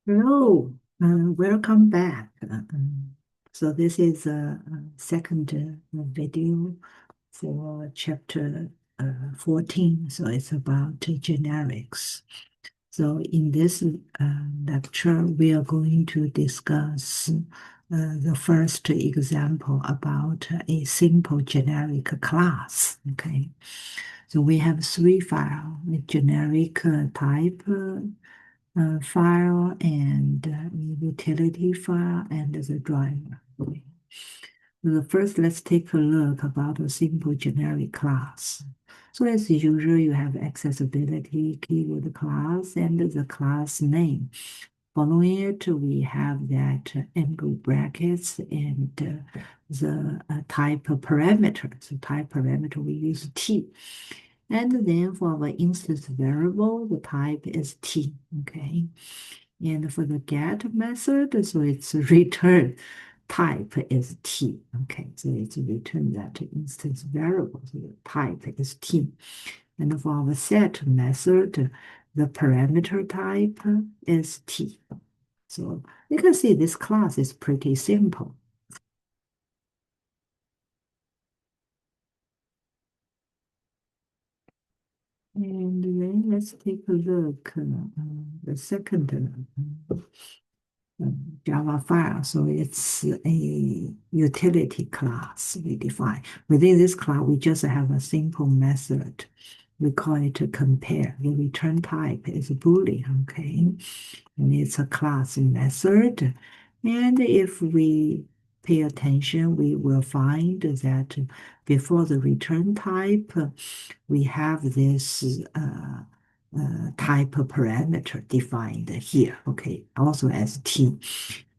Hello, welcome back. So this is a second video for chapter 14. So it's about generics. So in this lecture, we are going to discuss the first example about a simple generic class. Okay, so we have three files: a generic type file and utility file and the driver. Okay. So first, let's take a look about a simple generic class. So as usual, you have accessibility keyword class and the class name. Following it, we have that angle brackets and the type parameter. So type parameter, we use T. And then for our instance variable, the type is T, okay? And for the get method, so it's return type is T, okay? So it's return that instance variable, so the type is T. And for our set method, the parameter type is T. So you can see this class is pretty simple. And then let's take a look the second Java file. So it's a utility class we define. Within this class, we just have a simple method. We call it a compare. The return type is Boolean, okay? And it's a class method. And if we pay attention, we will find that before the return type, we have this type of parameter defined here, okay, also as T.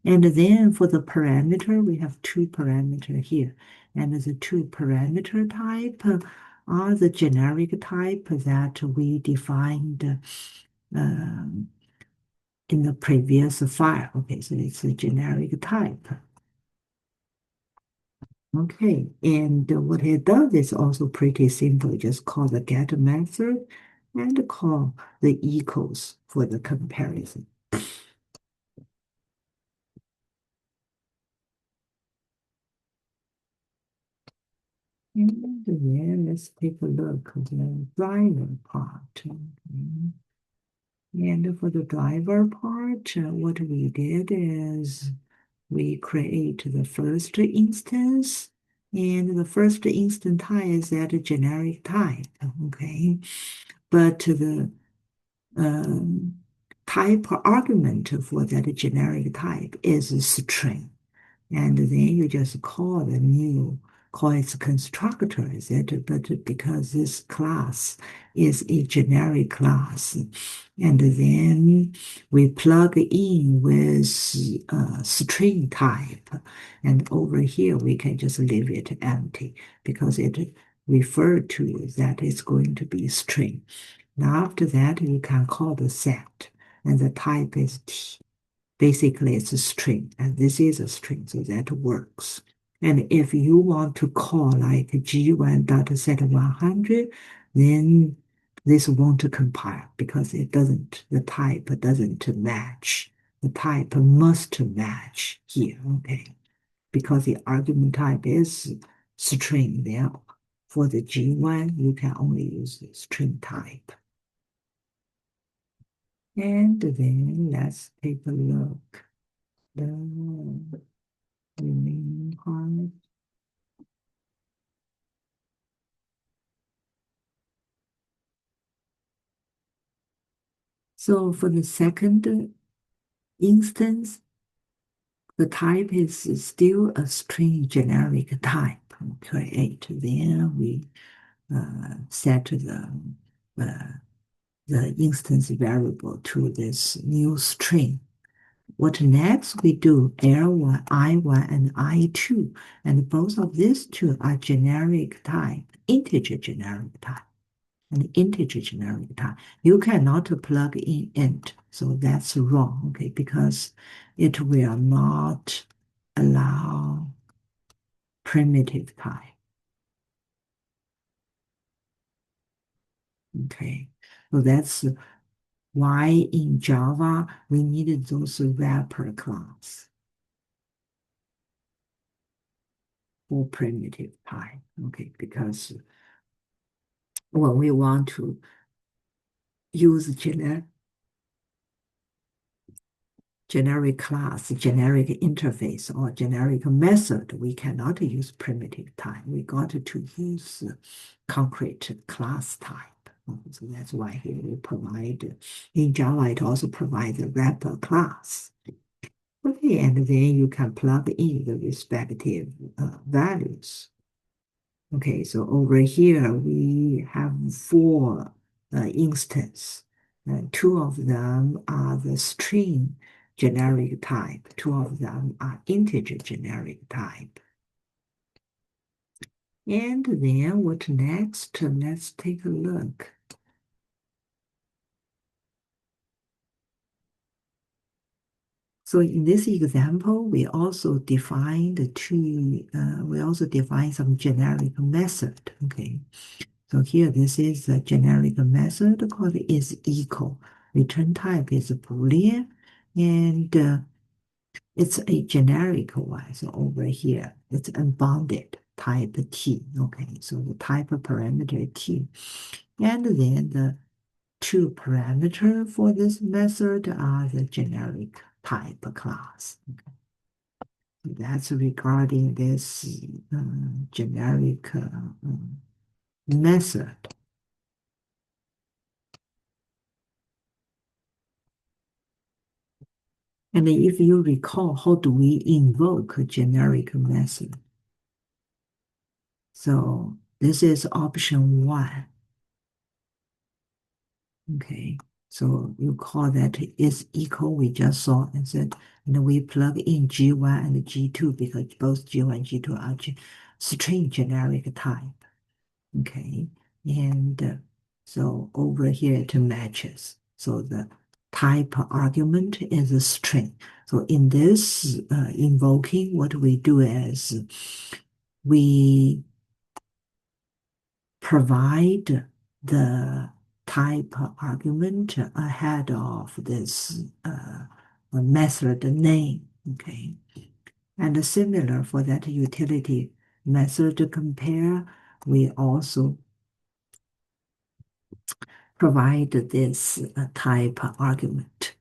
And then for the parameter, we have two parameter here. And the two parameter type are the generic type that we defined um, in the previous file. Okay, so it's a generic type. Okay, and what it does is also pretty simple. Just call the get method and call the equals for the comparison. And then let's take a look at the driver part. Okay. And for the driver part, what we did is we create the first instance, and the first instance type is that generic type, okay? But the um, type argument for that generic type is a string. And then you just call its constructor, is it? But because this class is a generic class, and then we plug in with string type, and over here we can just leave it empty because it referred to that it's going to be string. Now after that, you can call the set, and the type is T. Basically, it's a string, and this is a string, so that works. And if you want to call like G1.set100, then this won't compile because it doesn't, the type doesn't match. The type must match here, okay? Because the argument type is string, then for the G1, you can only use the string type. And then let's take a look. The remaining part. So for the second instance, the type is still a string generic type. Create. Then we set uh, the instance variable to this new string. What next we do L1, I1, and I2, and both of these two are generic type, integer generic type. An integer generic type. You cannot plug in int, so that's wrong, okay, because it will not allow primitive type. Okay, so that's why in Java we needed those wrapper class for primitive type. Okay, because when we want to use generic class, generic interface, or generic method, we cannot use primitive type. We got to use concrete class type. So that's why here we provide, in Java, it also provides a wrapper class. Okay, and then you can plug in the respective values. Okay, so over here we have four instances. Two of them are the string generic type. Two of them are integer generic type. And then what next? Let's take a look. So in this example, we also defined some generic method. Okay. So here, this is a generic method called is equal. Return type is Boolean, and it's a generic one. So over here, it's unbounded type T. Okay, so the type parameter T. And then the two parameters for this method are the generic type class. Okay. So that's regarding this generic method. And if you recall, how do we invoke a generic method? So this is option 1. Okay, so you call that is equal. We just saw and said, and we plug in G1 and G2 because both G1 and G2 are string generic type. Okay, and so over here it matches. So the type argument is a string. So in this invoking, what we do is we provide the type argument ahead of this method name. Okay, and similar for that utility method compare, we also provide this type argument.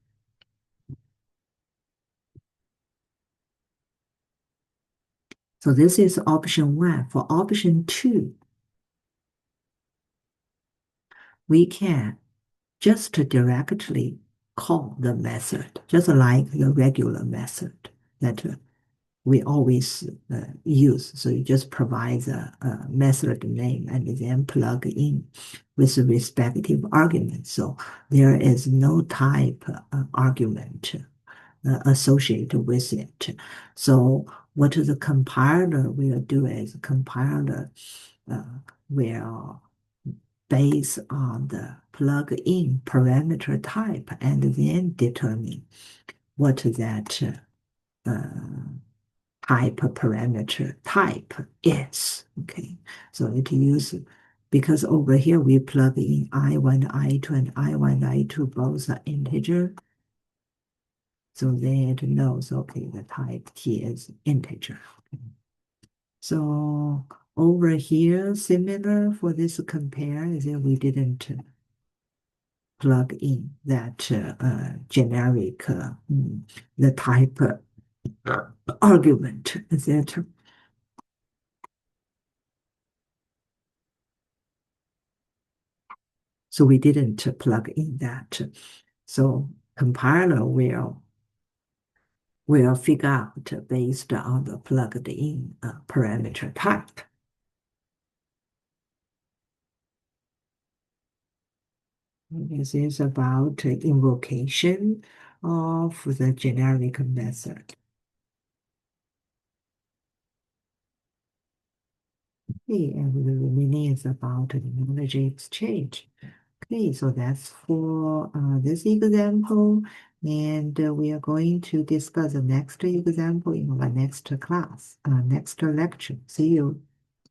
So this is option 1. For option 2, we can just directly call the method, just like the regular method that we always use. So you just provide the method name and then plug in with the respective argument. So there is no type argument associated with it. So what the compiler will do is compiler will base on the plug-in parameter type and then determine what that type parameter type is. Okay, so it uses, because over here we plug in I1, I2, and I1, I2 both are integer. So then it knows, okay, the type T is integer. Okay. So over here, similar for this compare, is that we didn't plug in that generic, the type argument, etc. So we didn't plug in that. So compiler will figure out based on the plugged in parameter type. This is about invocation of the generic method. Okay, and the remaining is about the knowledge exchange. Okay, so that's for this example, and we are going to discuss the next example in our next class, next lecture. See you.